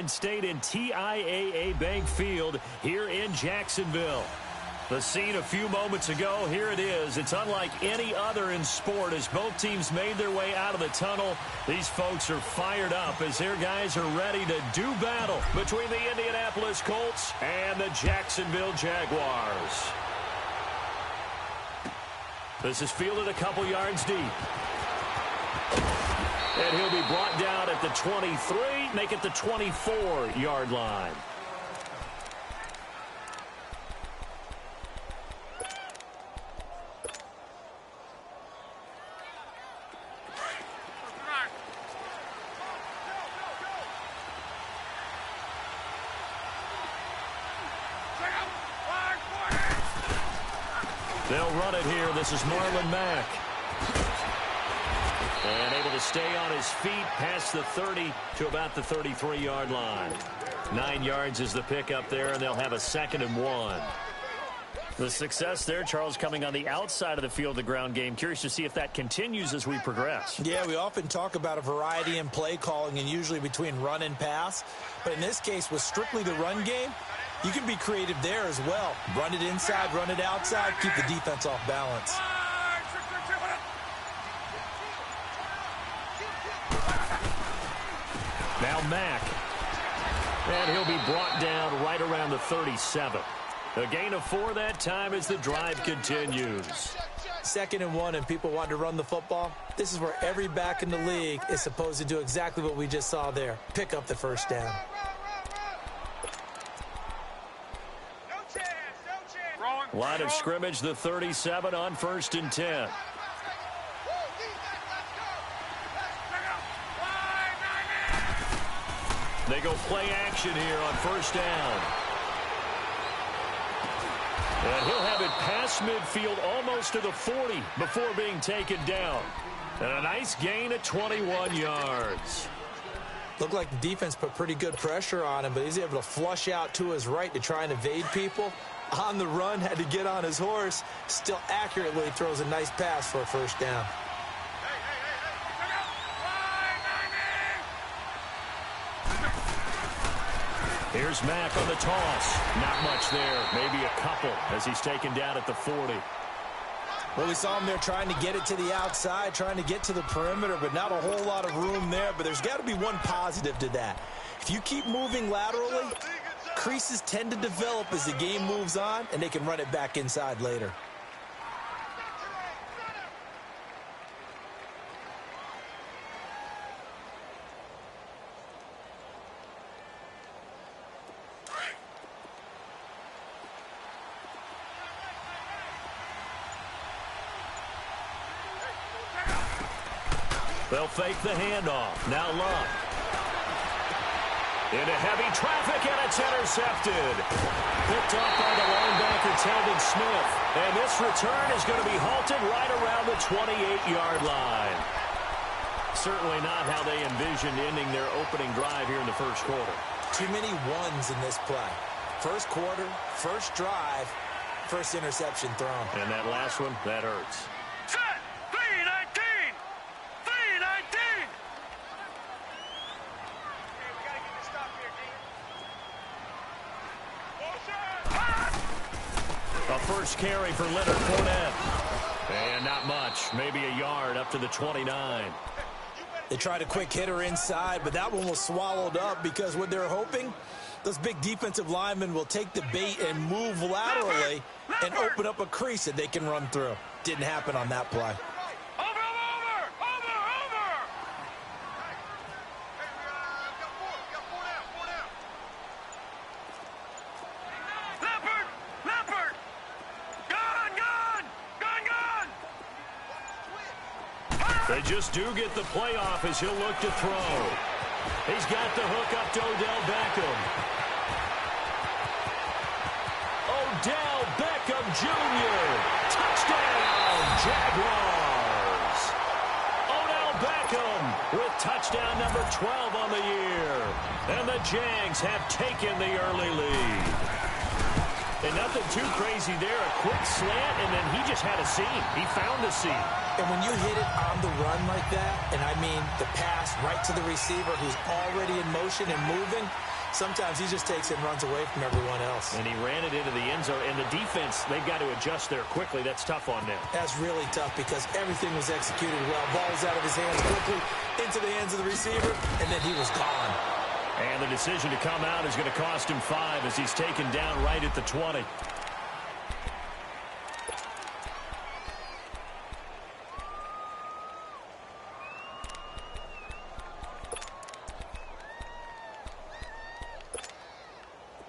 State in TIAA Bank Field here in Jacksonville. The scene a few moments ago, here it is. It's unlike any other in sport as both teams made their way out of the tunnel. These folks are fired up as their guys are ready to do battle between the Indianapolis Colts and the Jacksonville Jaguars. This is fielded a couple yards deep. And he'll be brought down at the 23, make it the 24-yard line. They'll run it here. This is Marlon Mack. And able to stay on his feet past the 30 to about the 33-yard line. 9 yards is the pickup there, and they'll have a 2nd and 1. The success there, Charles, coming on the outside of the field, the ground game. Curious to see if that continues as we progress. Yeah, we often talk about a variety in play calling and usually between run and pass. But in this case, with strictly the run game, you can be creative there as well. Run it inside, run it outside, keep the defense off balance. Now Mack. And he'll be brought down right around the 37. A gain of 4 that time as the drive continues. 2nd and 1 and people want to run the football. This is where every back in the league is supposed to do exactly what we just saw there. Pick up the first down. Line of scrimmage, the 37 on 1st and 10. They go play action here on 1st down. And he'll have it past midfield almost to the 40 before being taken down. And a nice gain of 21 yards. Looked like the defense put pretty good pressure on him, but he's able to flush out to his right to try and evade people. On the run, had to get on his horse. Still accurately throws a nice pass for a 1st down. Here's Mack on the toss. Not much there. Maybe a couple as he's taken down at the 40. Well, we saw him there trying to get it to the outside, trying to get to the perimeter, but not a whole lot of room there. But there's got to be one positive to that. If you keep moving laterally, creases tend to develop as the game moves on, and they can run it back inside later. They'll fake the handoff. Now Love. Into heavy traffic, and it's intercepted. Picked up by the linebacker, Telvin Smith. And this return is going to be halted right around the 28-yard line. Certainly not how they envisioned ending their opening drive here in the 1st quarter. Too many ones in this play. 1st quarter, 1st drive, 1st interception thrown. And that last one, that hurts. A 1st carry for Leonard Fournette. And not much. Maybe a yard up to the 29. They tried a quick hitter inside, but that one was swallowed up because what they're hoping, those big defensive linemen will take the bait and move laterally and open up a crease that they can run through. Didn't happen on that play. They just do get the playoff as he'll look to throw. He's got the hook up to Odell Beckham. Odell Beckham Jr. Touchdown, Jaguars. Odell Beckham with touchdown number 12 on the year. And the Jags have taken the early lead. And nothing too crazy there. A quick slant, and then he just had a seam. He found a seam. And when you hit it on the run like that, and I mean the pass right to the receiver who's already in motion and moving, sometimes he just takes it and runs away from everyone else. And he ran it into the end zone. And the defense, they've got to adjust there quickly. That's tough on them. That's really tough because everything was executed well. Ball was out of his hands quickly into the hands of the receiver, and then he was gone. And the decision to come out is going to cost him 5 as he's taken down right at the 20.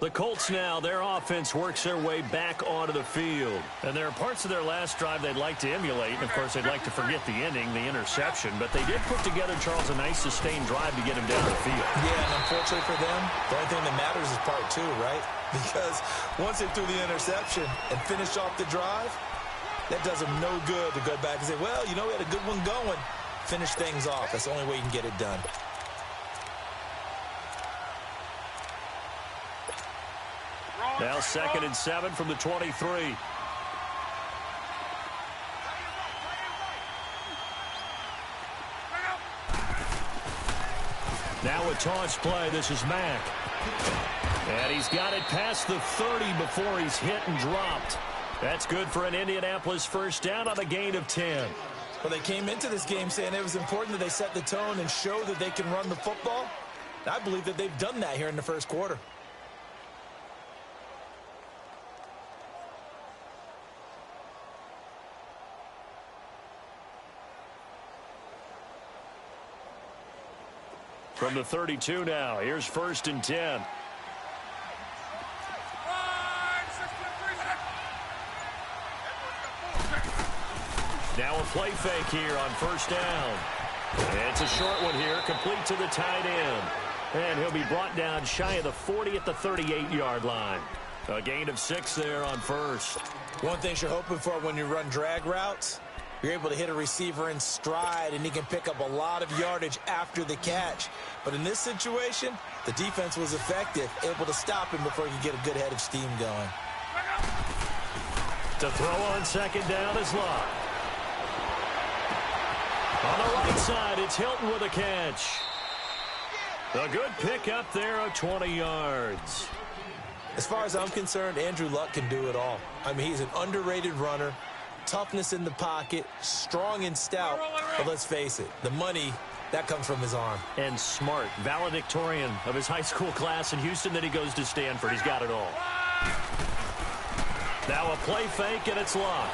The Colts now, their offense works their way back onto the field. And there are parts of their last drive they'd like to emulate. And, of course, they'd like to forget the ending, the interception. But they did put together, Charles, a nice sustained drive to get him down the field. Yeah, and unfortunately for them, the only thing that matters is part 2, right? Because once they threw the interception and finished off the drive, that does them no good to go back and say, well, you know, we had a good one going. Finish things off. That's the only way you can get it done. Now 2nd and 7 from the 23. Now a toss play. This is Mack. And he's got it past the 30 before he's hit and dropped. That's good for an Indianapolis first down on a gain of 10. Well, they came into this game saying it was important that they set the tone and show that they can run the football. I believe that they've done that here in the first quarter. From the 32 now, here's 1st and 10. Now a play fake here on 1st down. It's a short one here, complete to the tight end. And he'll be brought down shy of the 40 at the 38-yard line. A gain of 6 there on 1st. One thing you're hoping for when you run drag routes, you're able to hit a receiver in stride, and he can pick up a lot of yardage after the catch. But in this situation, the defense was effective, able to stop him before he could get a good head of steam going. To throw on 2nd down is Locke. On the right side, it's Hilton with a catch. A good pick up there of 20 yards. As far as I'm concerned, Andrew Luck can do it all. I mean, he's an underrated runner. Toughness in the pocket, strong and stout, but let's face it, the money, that comes from his arm. And smart, valedictorian of his high school class in Houston, then he goes to Stanford. He's got it all. Now a play fake, and it's Locke.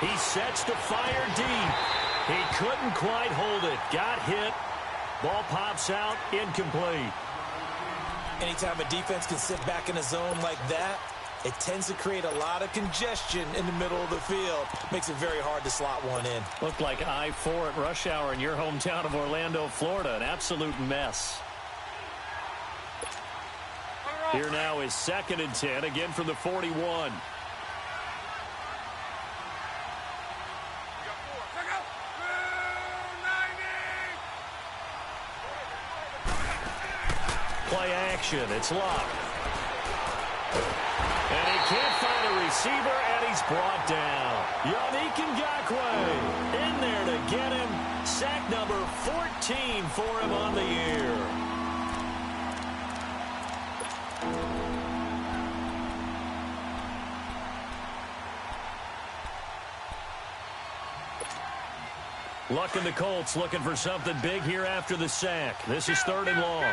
He sets to fire deep. He couldn't quite hold it. Got hit. Ball pops out, incomplete. Anytime a defense can sit back in a zone like that, it tends to create a lot of congestion in the middle of the field. Makes it very hard to slot one in. Looked like I-4 at rush hour in your hometown of Orlando, Florida. An absolute mess. Here now is 2nd and 10, again from the 41. Play action. It's Locke. And he can't find a receiver, and he's brought down. Yannick Ngakoue in there to get him. Sack number 14 for him on the year. Luck and the Colts looking for something big here after the sack. This is 3rd and long.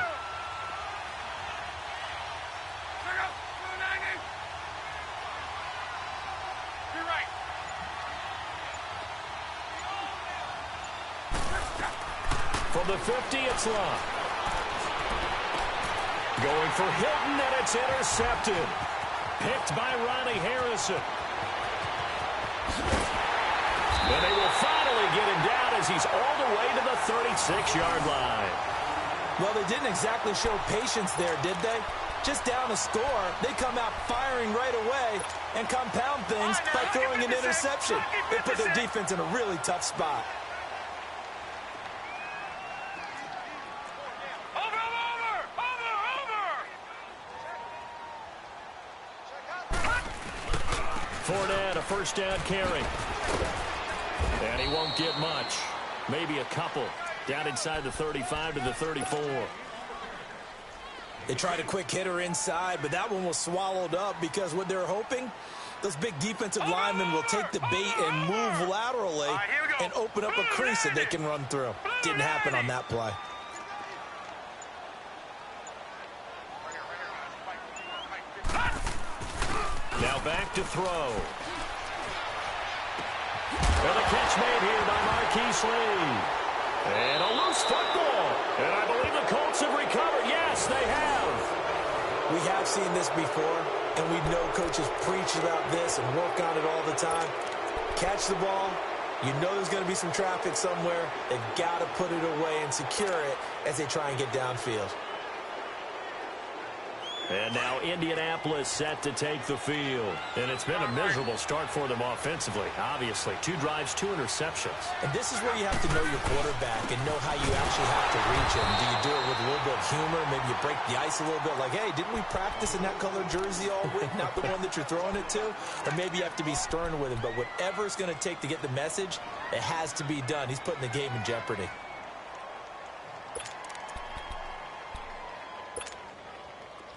From the 50, it's Locke. Going for Hilton, and it's intercepted. Picked by Ronnie Harrison. And they will finally get him down as he's all the way to the 36-yard line. Well, they didn't exactly show patience there, did they? Just down a score, they come out firing right away and compound things by throwing an interception. They put their defense in a really tough spot. Fournette, a first down carry. And he won't get much. Maybe a couple. Down inside the 35 to the 34. They tried a quick hitter inside, but that one was swallowed up because what they're hoping, those big defensive linemen will take the bait and move laterally and open up a crease that they can run through. Didn't happen on that play. Now back to throw. And a catch made here by Marquise Lee. And a loose football. And I believe the Colts have recovered. Yes, they have. We have seen this before, and we know coaches preach about this and work on it all the time. Catch the ball. You know there's going to be some traffic somewhere. They've got to put it away and secure it as they try and get downfield. And now Indianapolis set to take the field. And it's been a miserable start for them offensively, obviously. 2 drives, 2 interceptions. And this is where you have to know your quarterback and know how you actually have to reach him. Do you do it with a little bit of humor? Maybe you break the ice a little bit like, hey, didn't we practice in that color jersey all week? Not the one that you're throwing it to? Or maybe you have to be stern with him. But whatever it's going to take to get the message, it has to be done. He's putting the game in jeopardy.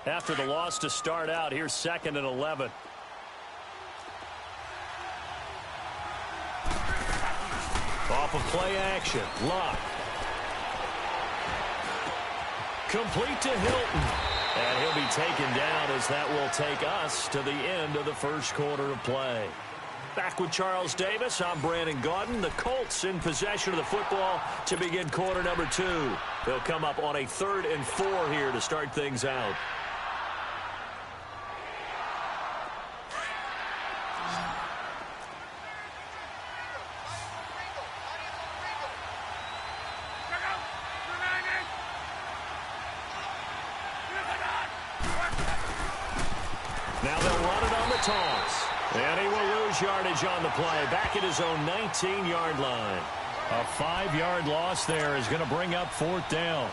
After the loss to start out, here's 2nd and 11. Off of play action. Luck. Complete to Hilton. And he'll be taken down as that will take us to the end of the first quarter of play. Back with Charles Davis, I'm Brandon Gaudin. The Colts in possession of the football to begin quarter number 2. They'll come up on a 3rd and 4 here to start things out. Now they'll run it on the toss. And he will lose yardage on the play. Back at his own 19-yard line. A 5-yard loss there is going to bring up 4th down.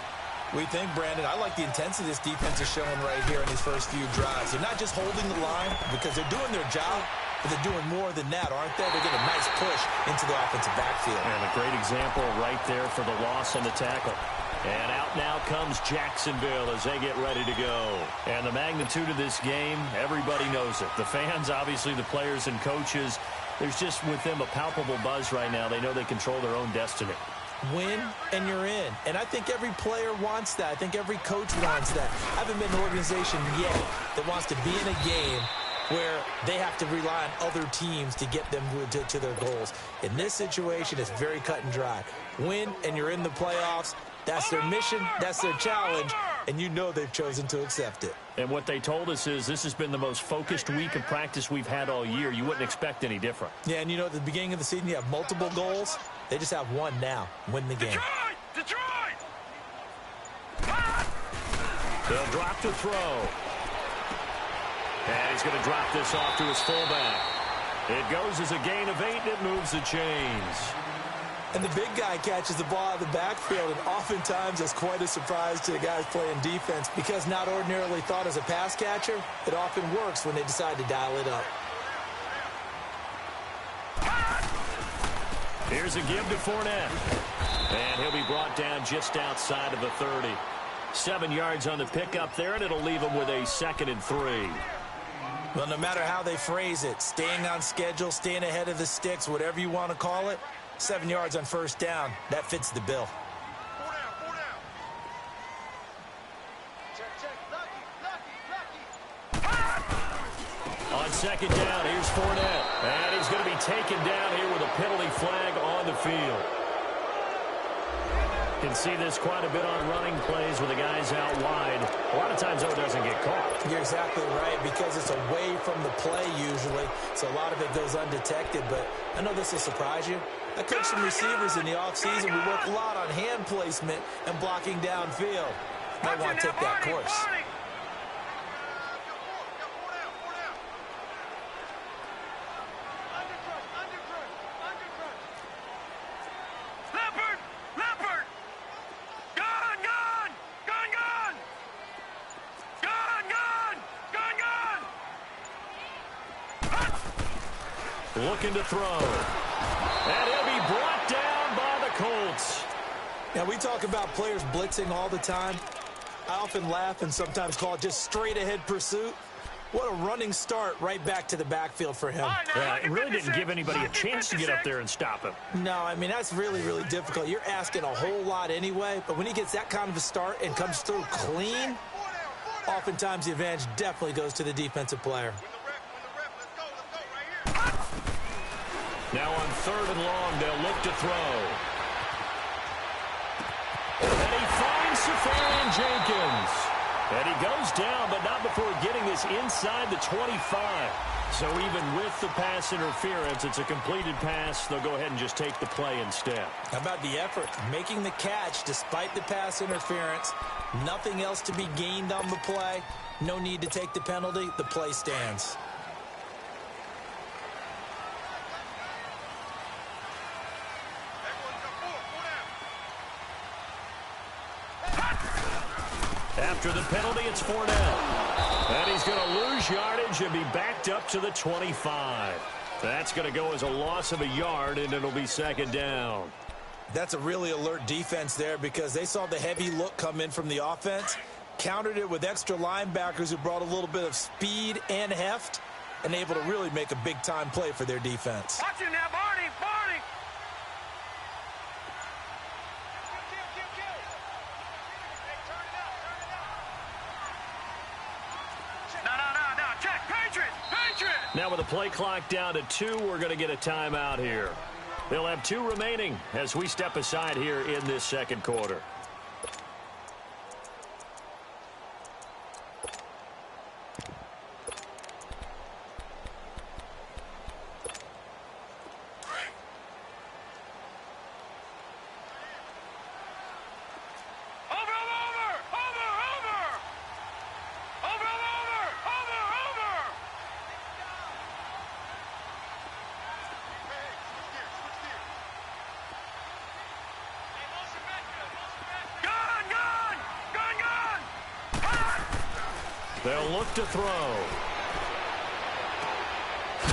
We think, Brandon, I like the intensity this defense is showing right here in these first few drives. They're not just holding the line because they're doing their job, but they're doing more than that, aren't they? They're getting a nice push into the offensive backfield. And a great example right there for the loss on the tackle. And out now comes Jacksonville as they get ready to go. And the magnitude of this game, everybody knows it. The fans, obviously the players and coaches, there's just with them a palpable buzz right now. They know they control their own destiny. Win, and you're in. And I think every player wants that. I think every coach wants that. I haven't been an organization yet that wants to be in a game where they have to rely on other teams to get them to their goals. In this situation, it's very cut and dry. Win, and you're in the playoffs. That's their mission, that's their challenge, and you know they've chosen to accept it. And what they told us is this has been the most focused week of practice we've had all year. You wouldn't expect any different. Yeah, and you know at the beginning of the season you have multiple goals. They just have one now, win the game. Detroit! They'll drop to throw. And he's going to drop this off to his fullback. It goes as a gain of 8, and it moves the chains. And the big guy catches the ball out of the backfield, and oftentimes that's quite a surprise to the guys playing defense because not ordinarily thought as a pass catcher, it often works when they decide to dial it up. Here's a give to Fournette. And he'll be brought down just outside of the 30. 7 yards on the pickup there, and it'll leave him with a 2nd and 3. Well, no matter how they phrase it, staying on schedule, staying ahead of the sticks, whatever you want to call it, 7 yards on first down, that fits the bill. 4 down. Check. Lucky. On 2nd down, here's Fournette. And he's going to be taken down here with a penalty flag on the field. You can see this quite a bit on running plays with the guys out wide. A lot of times, though, it doesn't get caught. You're exactly right, because it's away from the play usually, so a lot of it goes undetected. But I know this will surprise you. I coach some receivers in the offseason. We work a lot on hand placement and blocking downfield. Might want to take that course. looking to throw. And he'll be brought down by the Colts. Now, we talk about players blitzing all the time. I often laugh and sometimes call it just straight-ahead pursuit. What a running start right back to the backfield for him. Yeah, it really didn't give anybody a chance to get up there and stop him. No, I mean, that's really, really difficult. You're asking a whole lot anyway, but when he gets that kind of a start and comes through clean, oftentimes the advantage definitely goes to the defensive player. Now on 3rd and long, they'll look to throw. And he finds Safarian Jenkins. And he goes down, but not before getting this inside the 25. So even with the pass interference, it's a completed pass. They'll go ahead and just take the play instead. How about the effort? Making the catch despite the pass interference. Nothing else to be gained on the play. No need to take the penalty. The play stands. After the penalty, it's Fournette. And he's going to lose yardage and be backed up to the 25. That's going to go as a loss of a yard, and it'll be 2nd down. That's a really alert defense there because they saw the heavy look come in from the offense, countered it with extra linebackers who brought a little bit of speed and heft, and able to really make a big-time play for their defense. Watch it now, Barney, Barney. No, check, Patriot. Now with the play clock down to 2, we're going to get a timeout here. They'll have 2 remaining as we step aside here in this 2nd quarter. They'll look to throw.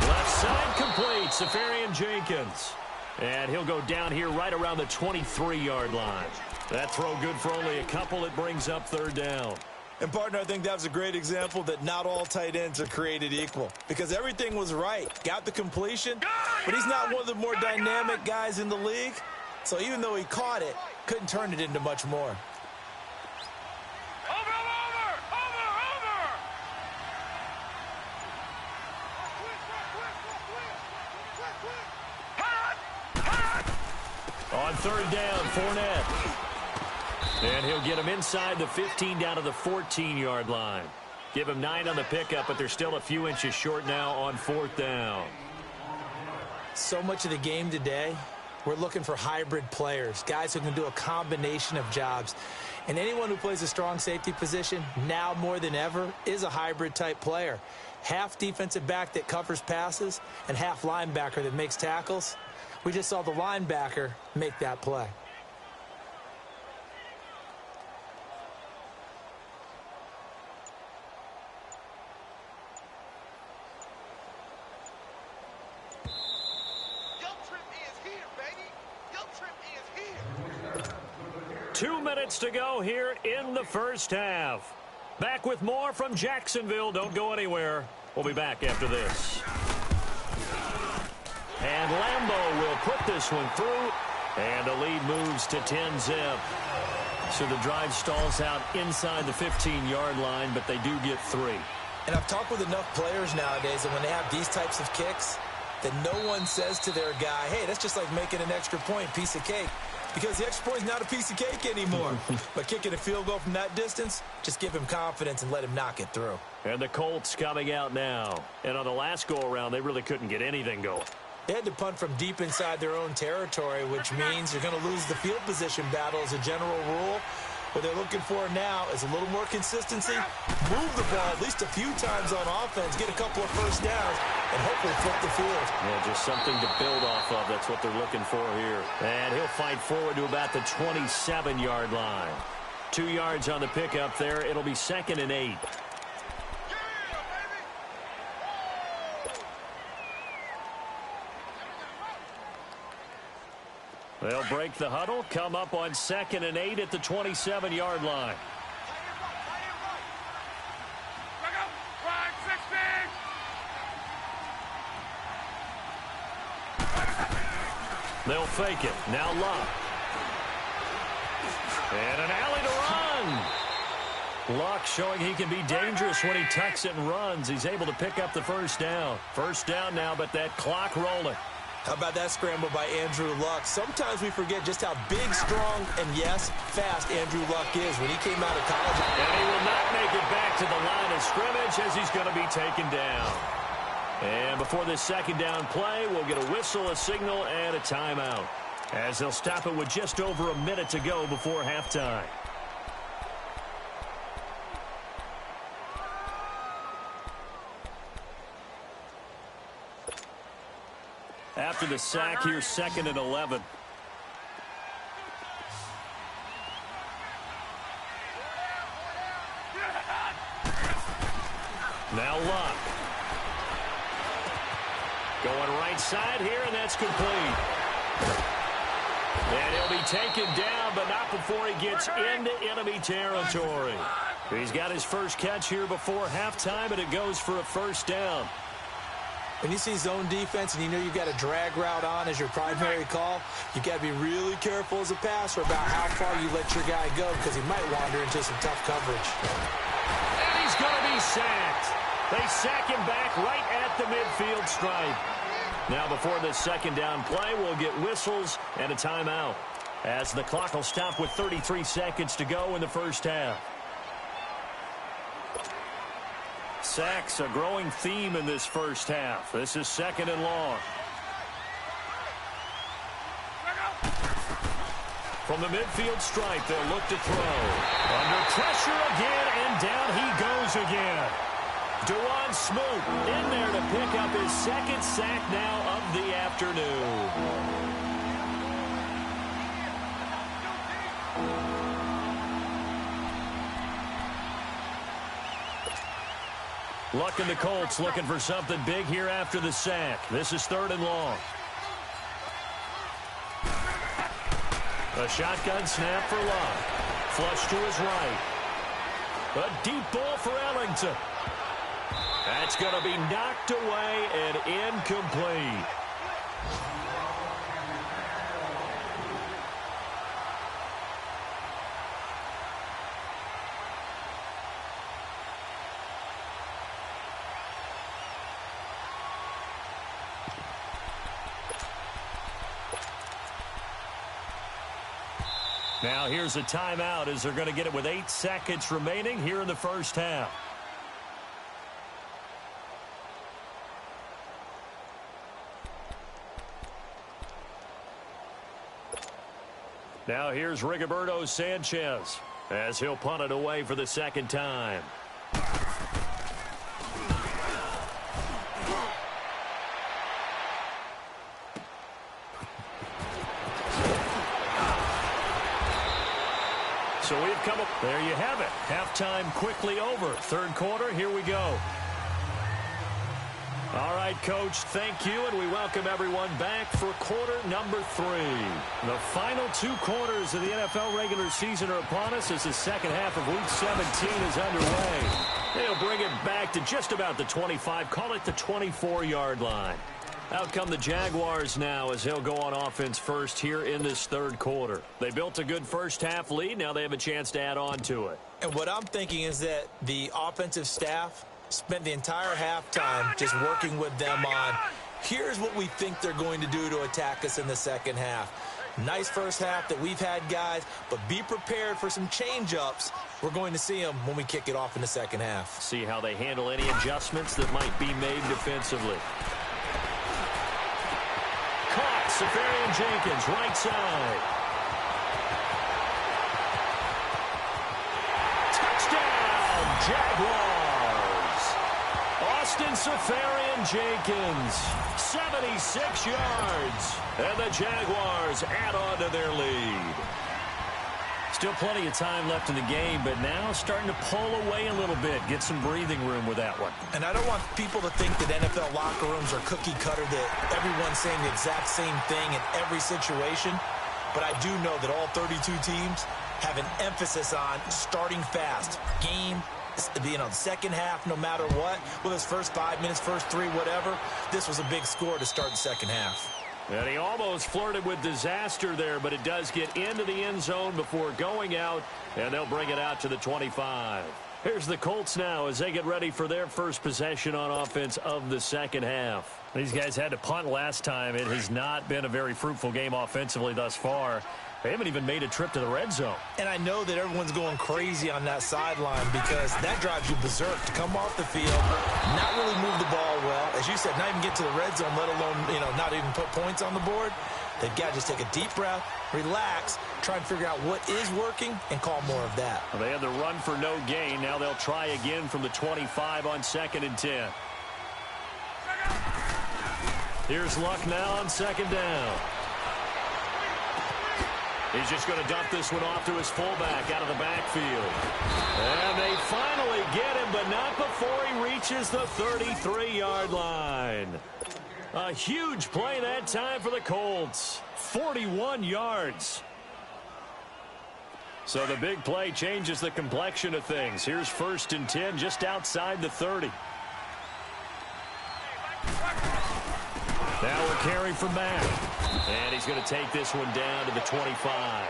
Left side complete, Safarian Jenkins. And he'll go down here right around the 23-yard line. That throw good for only a couple. It brings up 3rd down. And, partner, I think that was a great example that not all tight ends are created equal because everything was right. Got the completion, but he's not one of the more dynamic guys in the league. So even though he caught it, couldn't turn it into much more. On 3rd down, Fournette. And he'll get him inside the 15 down to the 14-yard line. Give him 9 on the pickup, but they're still a few inches short now on 4th down. So much of the game today, we're looking for hybrid players, guys who can do a combination of jobs. And anyone who plays a strong safety position, now more than ever, is a hybrid-type player. Half defensive back that covers passes and half linebacker that makes tackles. We just saw the linebacker make that play. Guilt trip is here, baby. Guilt trip is here. 2 minutes to go here in the 1st half. Back with more from Jacksonville. Don't go anywhere. We'll be back after this. And Lambeau will put this one through, and the lead moves to 10-zip. So the drive stalls out inside the 15-yard line, but they do get 3. And I've talked with enough players nowadays that when they have these types of kicks, that no one says to their guy, hey, that's just like making an extra point, piece of cake. Because the extra point is not a piece of cake anymore. But kicking a field goal from that distance, just give him confidence and let him knock it through. And the Colts coming out now. And on the last go-around, they really couldn't get anything going. They had to punt from deep inside their own territory, which means you're going to lose the field position battle as a general rule. What they're looking for now is a little more consistency, move the ball at least a few times on offense, get a couple of first downs, and hopefully flip the field. Yeah, just something to build off of. That's what they're looking for here. And he'll fight forward to about the 27-yard line. 2 yards on the pickup there. It'll be 2nd and 8. They'll break the huddle, come up on 2nd and 8 at the 27-yard line. They'll fake it. Now Luck. And an alley to run. Luck showing he can be dangerous when he tucks it and runs. He's able to pick up the first down. First down now, but that clock rolling. How about that scramble by Andrew Luck? Sometimes we forget just how big, strong, and, yes, fast Andrew Luck is when he came out of college. And he will not make it back to the line of scrimmage as he's going to be taken down. And before this second down play, we'll get a whistle, a signal, and a timeout, as they'll stop it with just over a minute to go before halftime. After the sack, here's 2nd and 11. Now Luck. Going right side here, and that's complete. And he'll be taken down, but not before he gets into enemy territory. He's got his first catch here before halftime, and it goes for a first down. When you see zone defense and you know you've got a drag route on as your primary call, you've got to be really careful as a passer about how far you let your guy go because he might wander into some tough coverage. And he's going to be sacked. They sack him back right at the midfield stripe. Now before this second down play, we'll get whistles and a timeout, as the clock will stop with 33 seconds to go in the first half. Sacks, a growing theme in this first half. This is 2nd and long. From the midfield stripe, they'll look to throw. Under pressure again, and down he goes again. Dewan Smoot in there to pick up his 2nd sack now of the afternoon. Luck and the Colts looking for something big here after the sack. This is 3rd and long. A shotgun snap for Luck. Flush to his right. A deep ball for Ellington. That's going to be knocked away and incomplete. Now here's a timeout as they're going to get it with 8 seconds remaining here in the first half. Now here's Rigoberto Sanchez as he'll punt it away for the second time. So we've come up. There you have it. Halftime quickly over. Third quarter, here we go. All right, Coach, thank you, and we welcome everyone back for quarter number 3. The final 2 quarters of the NFL regular season are upon us as the second half of Week 17 is underway. They'll bring it back to just about the 25, call it the 24-yard line. Out come the Jaguars now as they'll go on offense first here in this third quarter. They built a good first half lead. Now they have a chance to add on to it. And what I'm thinking is that the offensive staff spent the entire halftime just working with them on, here's what we think they're going to do to attack us in the second half. Nice first half that we've had, guys, but be prepared for some change-ups. We're going to see them when we kick it off in the second half. See how they handle any adjustments that might be made defensively. Caught, Safarian Jenkins, right side. Touchdown, Jaguars. Austin Safarian Jenkins, 76 yards. And the Jaguars add on to their lead. Still plenty of time left in the game, but now starting to pull away a little bit. Get some breathing room with that one. And I don't want people to think that NFL locker rooms are cookie cutter, that everyone's saying the exact same thing in every situation. but I do know that all 32 teams have an emphasis on starting fast. Game, the second half, no matter what, whether it's first 5 minutes, first 3, whatever, this was a big score to start the second half. And he almost flirted with disaster there, but it does get into the end zone before going out, and they'll bring it out to the 25. Here's the Colts now as they get ready for their first possession on offense of the second half. These guys had to punt last time. It has not been a very fruitful game offensively thus far. They haven't even made a trip to the red zone. And I know that everyone's going crazy on that sideline because that drives you berserk to come off the field, not really move the ball well. As you said, not even get to the red zone, let alone, not even put points on the board. They've got to just take a deep breath, relax, try and figure out what is working, and call more of that. Well, they had the run for no gain. Now they'll try again from the 25 on 2nd and 10. Here's Luck now on 2nd down. He's just going to dump this one off to his fullback out of the backfield. And they finally get him, but not before he reaches the 33-yard line. A huge play that time for the Colts. 41 yards. So the big play changes the complexion of things. Here's 1st and 10 just outside the 30. Now we're carrying from Mack. And he's going to take this one down to the 25.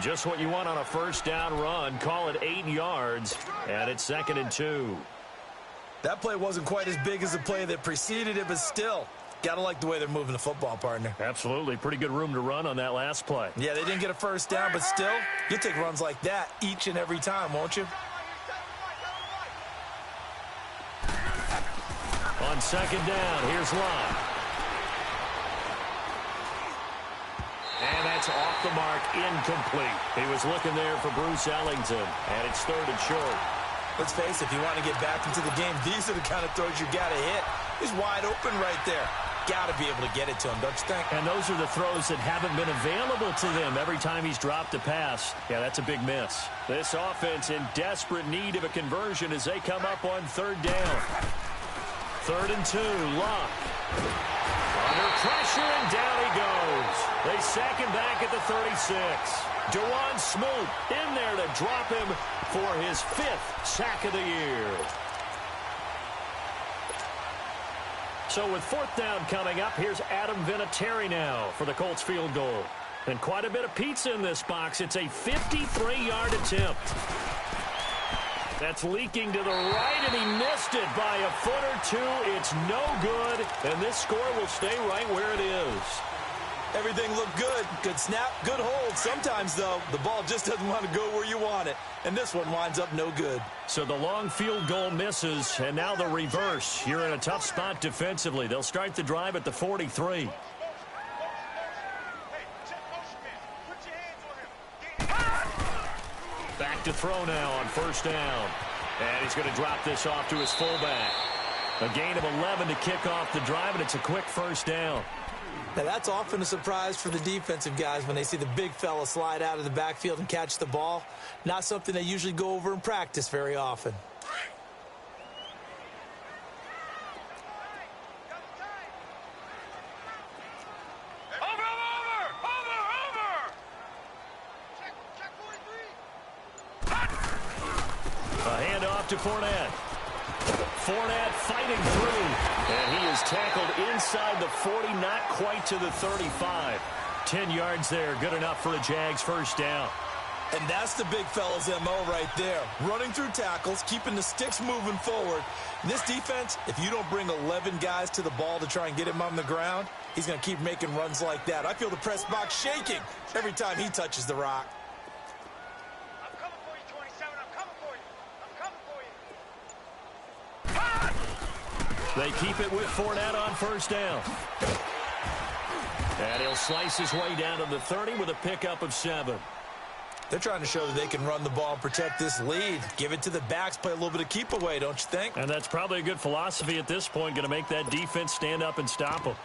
Just what you want on a first down run. Call it 8 yards. And it's 2nd and 2. That play wasn't quite as big as the play that preceded it, but still, got to like the way they're moving the football, partner. Absolutely. Pretty good room to run on that last play. Yeah, they didn't get a first down, but still, you'll take runs like that each and every time, won't you? On 2nd down, here's Lott. And that's off the mark, incomplete. He was looking there for Bruce Ellington, and it's 3rd and short. Let's face it, if you want to get back into the game, these are the kind of throws you got to hit. He's wide open right there. Got to be able to get it to him, don't you think? And those are the throws that haven't been available to them every time he's dropped a pass. Yeah, that's a big miss. This offense in desperate need of a conversion as they come up on 3rd down. 3rd and 2, Luck. Under pressure, and down he goes. They sack him back at the 36. Dewan Smoot in there to drop him for his 5th sack of the year. So with 4th down coming up, here's Adam Vinatieri now for the Colts field goal. And quite a bit of pizza in this box. It's a 53-yard attempt. That's leaking to the right, and he missed it by a foot or two. It's no good, and this score will stay right where it is. Everything looked good. Good snap, good hold. Sometimes, though, the ball just doesn't want to go where you want it. And this one winds up no good. So the long field goal misses, and now the reverse. You're in a tough spot defensively. They'll start the drive at the 43. Back to throw now on 1st down. And he's going to drop this off to his fullback. A gain of 11 to kick off the drive, and it's a quick 1st down. Now, that's often a surprise for the defensive guys when they see the big fella slide out of the backfield and catch the ball. Not something they usually go over in practice very often. A handoff to Fournette. Fournette fighting through, and he is tackled inside the 40, not quite to the 35. 10 yards there, good enough for a Jags 1st down. And that's the big fella's MO right there. Running through tackles, keeping the sticks moving forward. In this defense, if you don't bring 11 guys to the ball to try and get him on the ground, he's going to keep making runs like that. I feel the press box shaking every time he touches the rock. I'm coming for you, 27. I'm coming for you. I'm coming for you. They keep it with Fournette on 1st down. And he'll slice his way down to the 30 with a pickup of 7. They're trying to show that they can run the ball and protect this lead. Give it to the backs, play a little bit of keep away, don't you think? And that's probably a good philosophy at this point, going to make that defense stand up and stop them.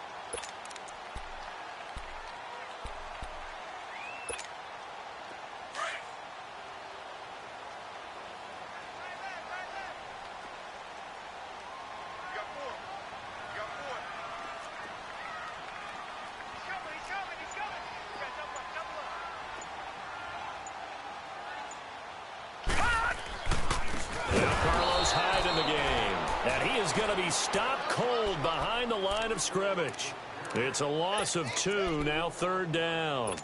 in the game. And he is going to be stopped cold behind the line of scrimmage. It's a loss of 2, now 3rd down.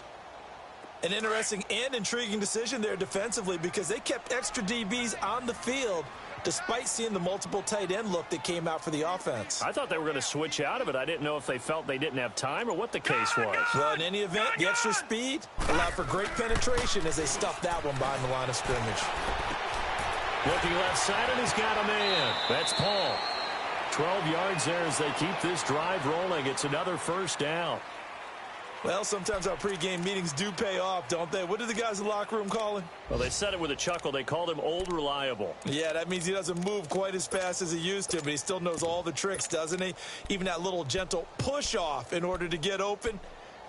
An interesting and intriguing decision there defensively because they kept extra DBs on the field despite seeing the multiple tight end look that came out for the offense. I thought they were going to switch out of it. I didn't know if they felt they didn't have time or what the case was. Well, in any event, the extra speed allowed for great penetration as they stuffed that one behind the line of scrimmage. Looking left side, and he's got a man. That's Paul. 12 yards there as they keep this drive rolling. It's another 1st down. Well, sometimes our pregame meetings do pay off, don't they? What did the guys in the locker room call him? Well, they said it with a chuckle. They called him Old Reliable. Yeah, that means he doesn't move quite as fast as he used to, but he still knows all the tricks, doesn't he? Even that little gentle push-off in order to get open,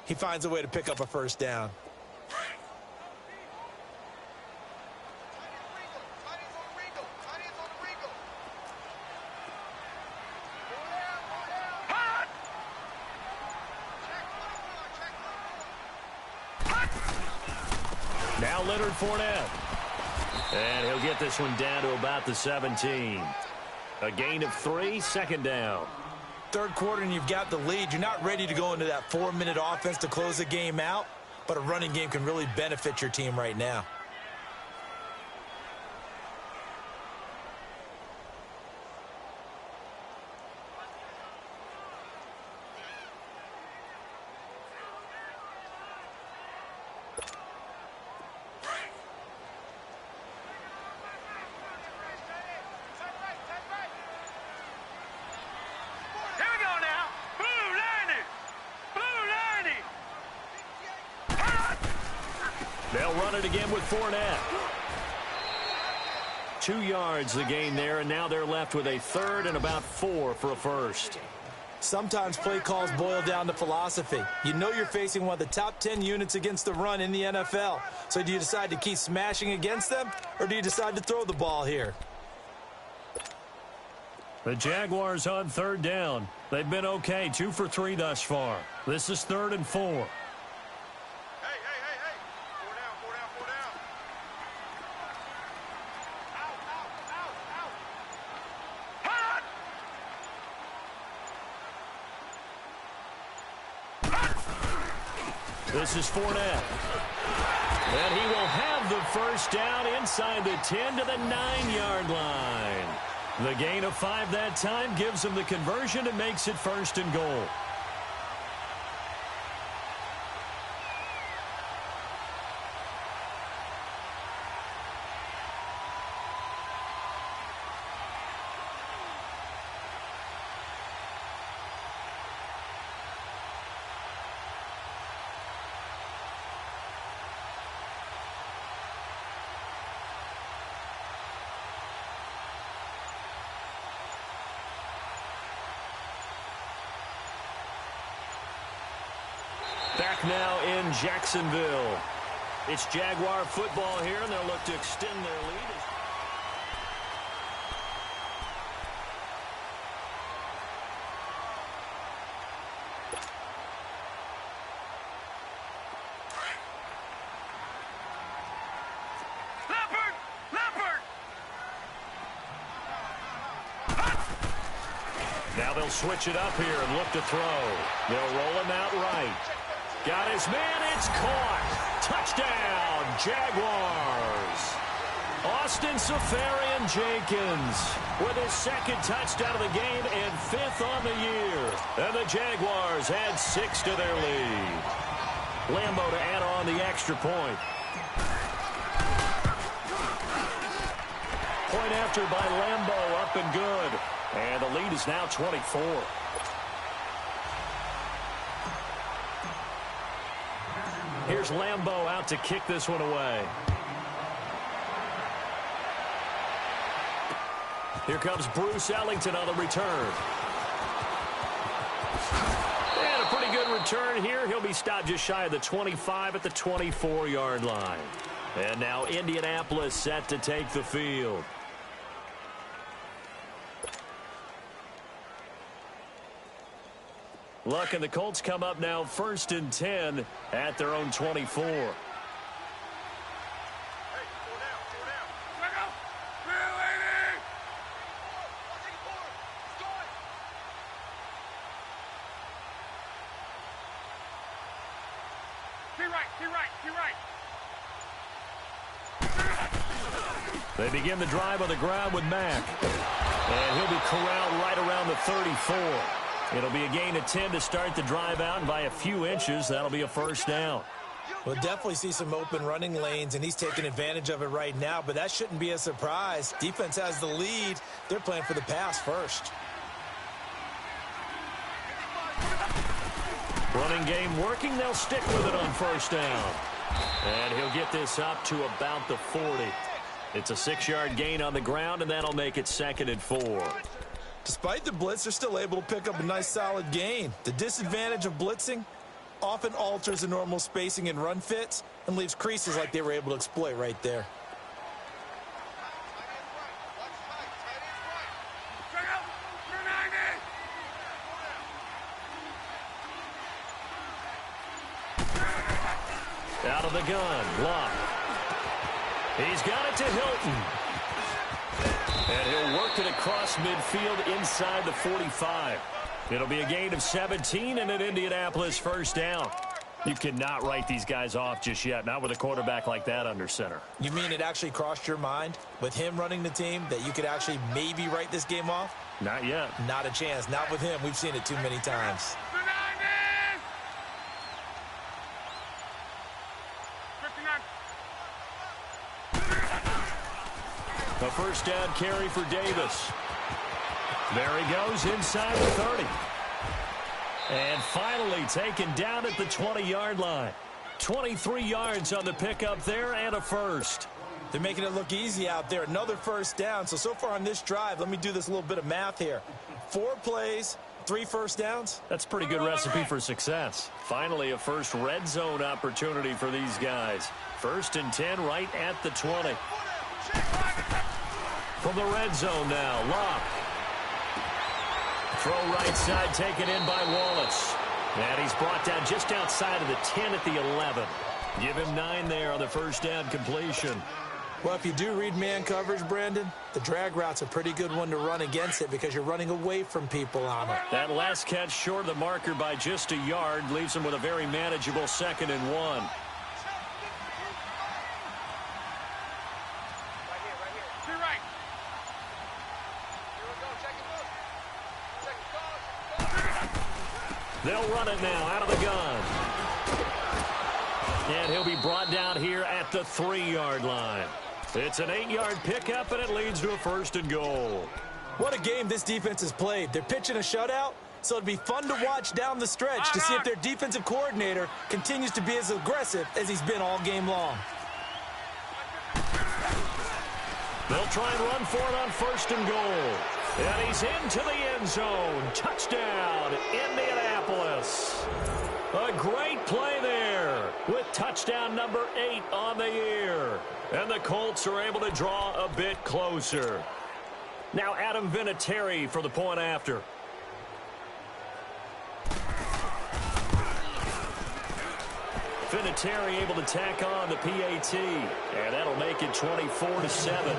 he finds a way to pick up a 1st down. Now Leonard Fournette. And he'll get this one down to about the 17. A gain of 3, 2nd down. 3rd quarter and you've got the lead. You're not ready to go into that 4-minute offense to close the game out, but a running game can really benefit your team right now. They'll run it again with Fournette. 2 yards the gain there, and now they're left with a 3rd and about 4 for a 1st. Sometimes play calls boil down to philosophy. You know you're facing one of the top 10 units against the run in the NFL. So do you decide to keep smashing against them, or do you decide to throw the ball here? The Jaguars on 3rd down. They've been okay, 2 for 3 thus far. This is 3rd and 4. This is Fournette. And he will have the 1st down inside the 10 to the 9-yard line. The gain of 5 that time gives him the conversion and makes it 1st and goal. Back now in Jacksonville. It's Jaguar football here, and they'll look to extend their lead. Now they'll switch it up here and look to throw. They'll roll him out right. Got his man, it's caught. Touchdown, Jaguars. Austin Seferian-Jenkins with his 2nd touchdown of the game and 5th on the year. And the Jaguars add 6 to their lead. Lambo to add on the extra point. Point after by Lambo, up and good. And the lead is now 24. Here's Lambo out to kick this one away. Here comes Bruce Ellington on the return. And a pretty good return here. He'll be stopped just shy of the 25 at the 24-yard line. And now Indianapolis set to take the field. Luck and the Colts come up now 1st and 10 at their own 24. They begin the drive on the ground with Mack. And he'll be corralled right around the 34. It'll be a gain of 10 to start the drive out, and by a few inches, that'll be a first down. We'll definitely see some open running lanes, and he's taking advantage of it right now, but that shouldn't be a surprise. Defense has the lead. They're playing for the pass first. Running game working. They'll stick with it on first down. And he'll get this up to about the 40. It's a 6-yard gain on the ground, and that'll make it 2nd and 4. Despite the blitz, they're still able to pick up a nice solid gain. The disadvantage of blitzing often alters the normal spacing and run fits and leaves creases like they were able to exploit right there. Out of the gun, Locke. He's got it to Hilton. And he'll work it across midfield inside the 45. It'll be a gain of 17 and an Indianapolis first down. You cannot write these guys off just yet, not with a quarterback like that under center. You mean it actually crossed your mind with him running the team that you could actually maybe write this game off? Not yet. Not a chance. Not with him. We've seen it too many times. A first down carry for Davis. There he goes inside the 30. And finally taken down at the 20-yard line. 23 yards on the pickup there and a first. They're making it look easy out there. Another first down. So far on this drive, let me do this little bit of math here. 4 plays, 3 first downs. That's a pretty good recipe for success. Finally, a first red zone opportunity for these guys. 1st and 10 right at the 20. From the red zone now, Locke. Throw right side taken in by Wallace. And he's brought down just outside of the 10 at the 11. Give him 9 there on the first down completion. Well, if you do read man coverage, Brandon, the drag route's a pretty good one to run against it because you're running away from people on it. That last catch short of the marker by just a yard leaves him with a very manageable 2nd and 1. They'll run it now out of the gun. And he'll be brought down here at the 3-yard line. It's an 8-yard pickup, and it leads to a 1st and goal. What a game this defense has played. They're pitching a shutout, so it'd be fun to watch down the stretch to see if their defensive coordinator continues to be as aggressive as he's been all game long. They'll try and run for it on 1st and goal. And he's into the end zone. Touchdown, Indianapolis. A great play there with touchdown number 8 on the year. And the Colts are able to draw a bit closer. Now Adam Vinatieri for the point after. Vinatieri able to tack on the PAT. And that'll make it 24-7.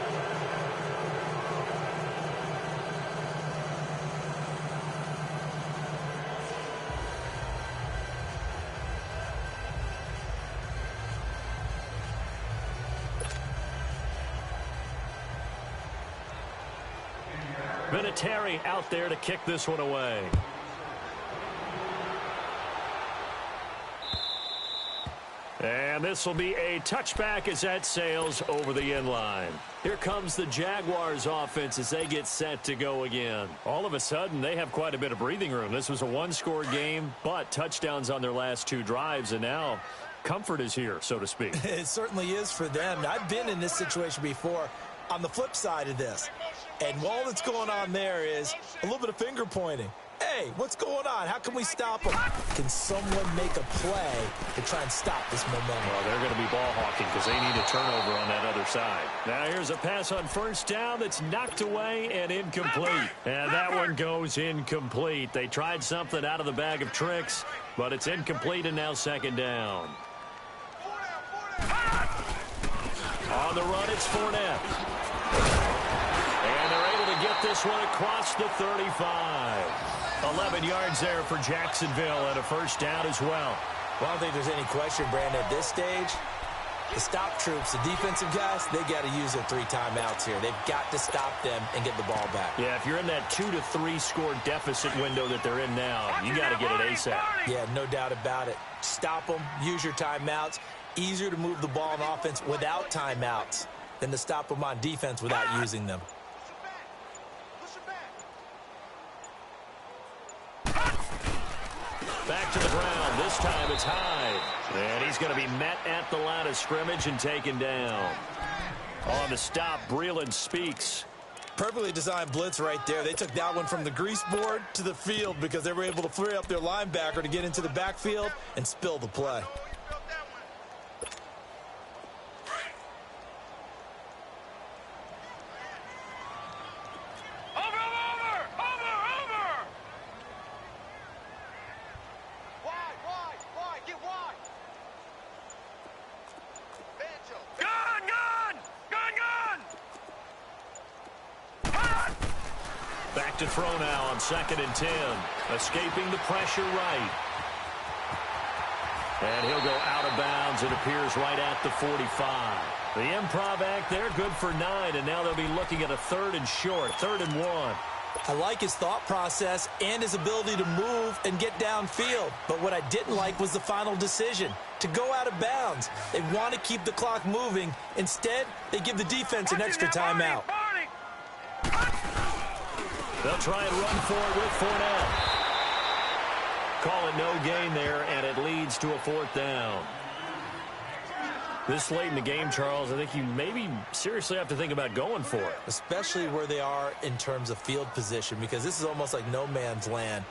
Vinatieri out there to kick this one away. And this will be a touchback as that sails over the end line. Here comes the Jaguars offense as they get set to go again. All of a sudden, they have quite a bit of breathing room. This was a 1-score game, but touchdowns on their last 2 drives, and now comfort is here, so to speak. It certainly is for them. I've been in this situation before on the flip side of this. And all that's going on there is a little bit of finger pointing. Hey, what's going on? How can we stop them? Can someone make a play to try and stop this momentum? Well, they're going to be ball hawking because they need a turnover on that other side. Now here's a pass on 1st down that's knocked away and incomplete. And that one goes incomplete. They tried something out of the bag of tricks, but it's incomplete and now 2nd down. On the run, it's Fournette. And they're able to get this one across the 35. 11 yards there for Jacksonville and a first down as well. Well, I don't think there's any question, Brandon, at this stage. The stop troops, the defensive guys, they got to use their 3 timeouts here. They've got to stop them and get the ball back. Yeah, if you're in that 2 to 3 score deficit window that they're in now, you got to get it ASAP. Yeah, no doubt about it. Stop them, use your timeouts. Easier to move the ball on offense without timeouts than to stop them on defense without using them. Back to the ground. This time it's Hyde. And he's going to be met at the line of scrimmage and taken down. On the stop, Breeland Speaks. Perfectly designed blitz right there. They took that one from the grease board to the field because they were able to free up their linebacker to get into the backfield and spill the play. Back to throw now on 2nd and 10. Escaping the pressure right. And he'll go out of bounds. It appears right at the 45. The improv act there, good for 9. And now they'll be looking at a 3rd and short, 3rd and 1. I like his thought process and his ability to move and get downfield. But what I didn't like was the final decision, to go out of bounds. They want to keep the clock moving. Instead, they give the defense an extra timeout. They'll try and run for it with Fournette. Call it no gain there, and it leads to a 4th down. This late in the game, Charles, I think you maybe seriously have to think about going for it. Especially where they are in terms of field position, because this is almost like no man's land.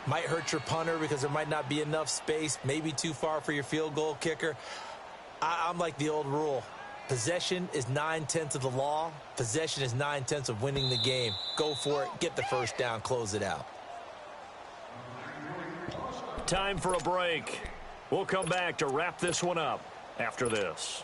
Might hurt your punter because there might not be enough space, maybe too far for your field goal kicker. I'm like the old rule. Possession is 9/10 of the law. Possession is 9/10 of winning the game. Go for it. Get the first down. Close it out. Time for a break. We'll come back to wrap this one up after this.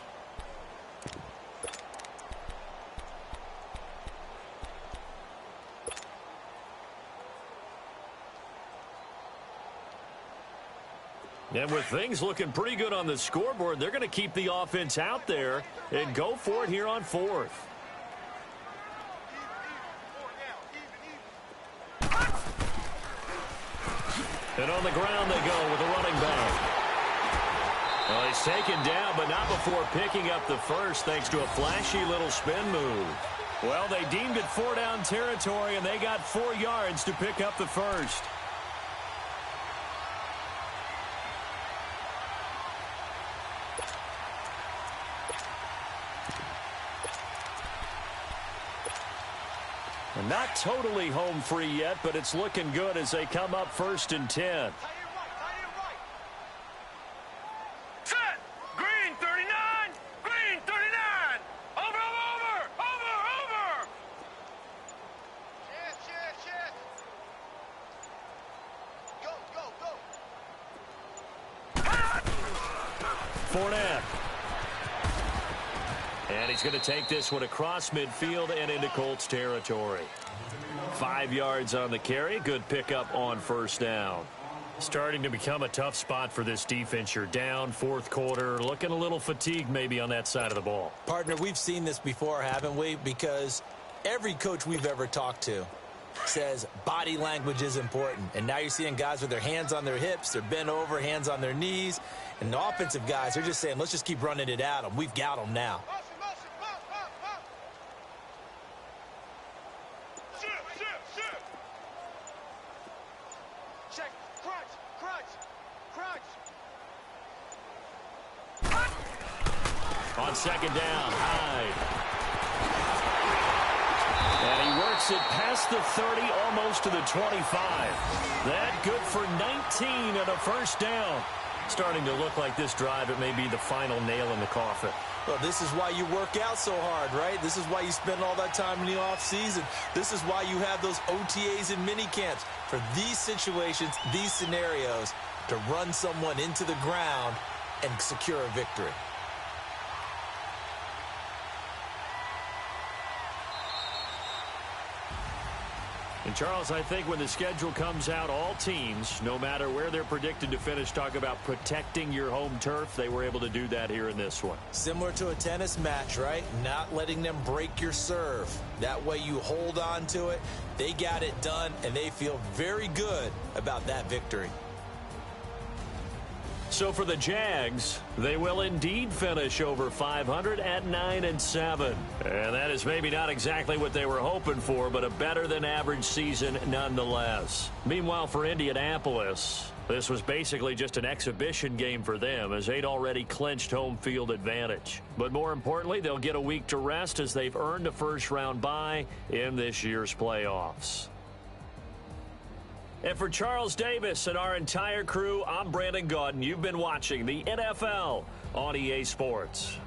And with things looking pretty good on the scoreboard, they're going to keep the offense out there and go for it here on 4th. And on the ground they go with a running back. Well, he's taken down, but not before picking up the first thanks to a flashy little spin move. Well, they deemed it 4-down territory, and they got 4 yards to pick up the first. Not totally home free yet, but it's looking good as they come up 1st and 10. Set! Green 39! Green 39! Over! Yes! Go! Fournette. And he's going to take this one across midfield and into Colts territory. 5 yards on the carry. Good pickup on 1st down. Starting to become a tough spot for this defense. You're down 4th quarter. Looking a little fatigued maybe on that side of the ball. Partner, we've seen this before, haven't we? Because every coach we've ever talked to says body language is important. And now you're seeing guys with their hands on their hips, they're bent over, hands on their knees. And the offensive guys are just saying, let's just keep running it at them. We've got them now. On 2nd down, Hyde. And he works it past the 30, almost to the 25. That good for 19 and a 1st down. Starting to look like this drive, it may be the final nail in the coffin. Well, this is why you work out so hard, right? This is why you spend all that time in the offseason. This is why you have those OTAs and mini camps. For these situations, these scenarios, to run someone into the ground and secure a victory. And, Charles, I think when the schedule comes out, all teams, no matter where they're predicted to finish, talk about protecting your home turf. They were able to do that here in this one. Similar to a tennis match, right? Not letting them break your serve. That way you hold on to it. They got it done, and they feel very good about that victory. So for the Jags, they will indeed finish over 500 at 9-7. And that is maybe not exactly what they were hoping for, but a better-than-average season nonetheless. Meanwhile, for Indianapolis, this was basically just an exhibition game for them as they'd already clinched home field advantage. But more importantly, they'll get a week to rest as they've earned a first-round bye in this year's playoffs. And for Charles Davis and our entire crew, I'm Brandon Gaudin. You've been watching the NFL on EA Sports.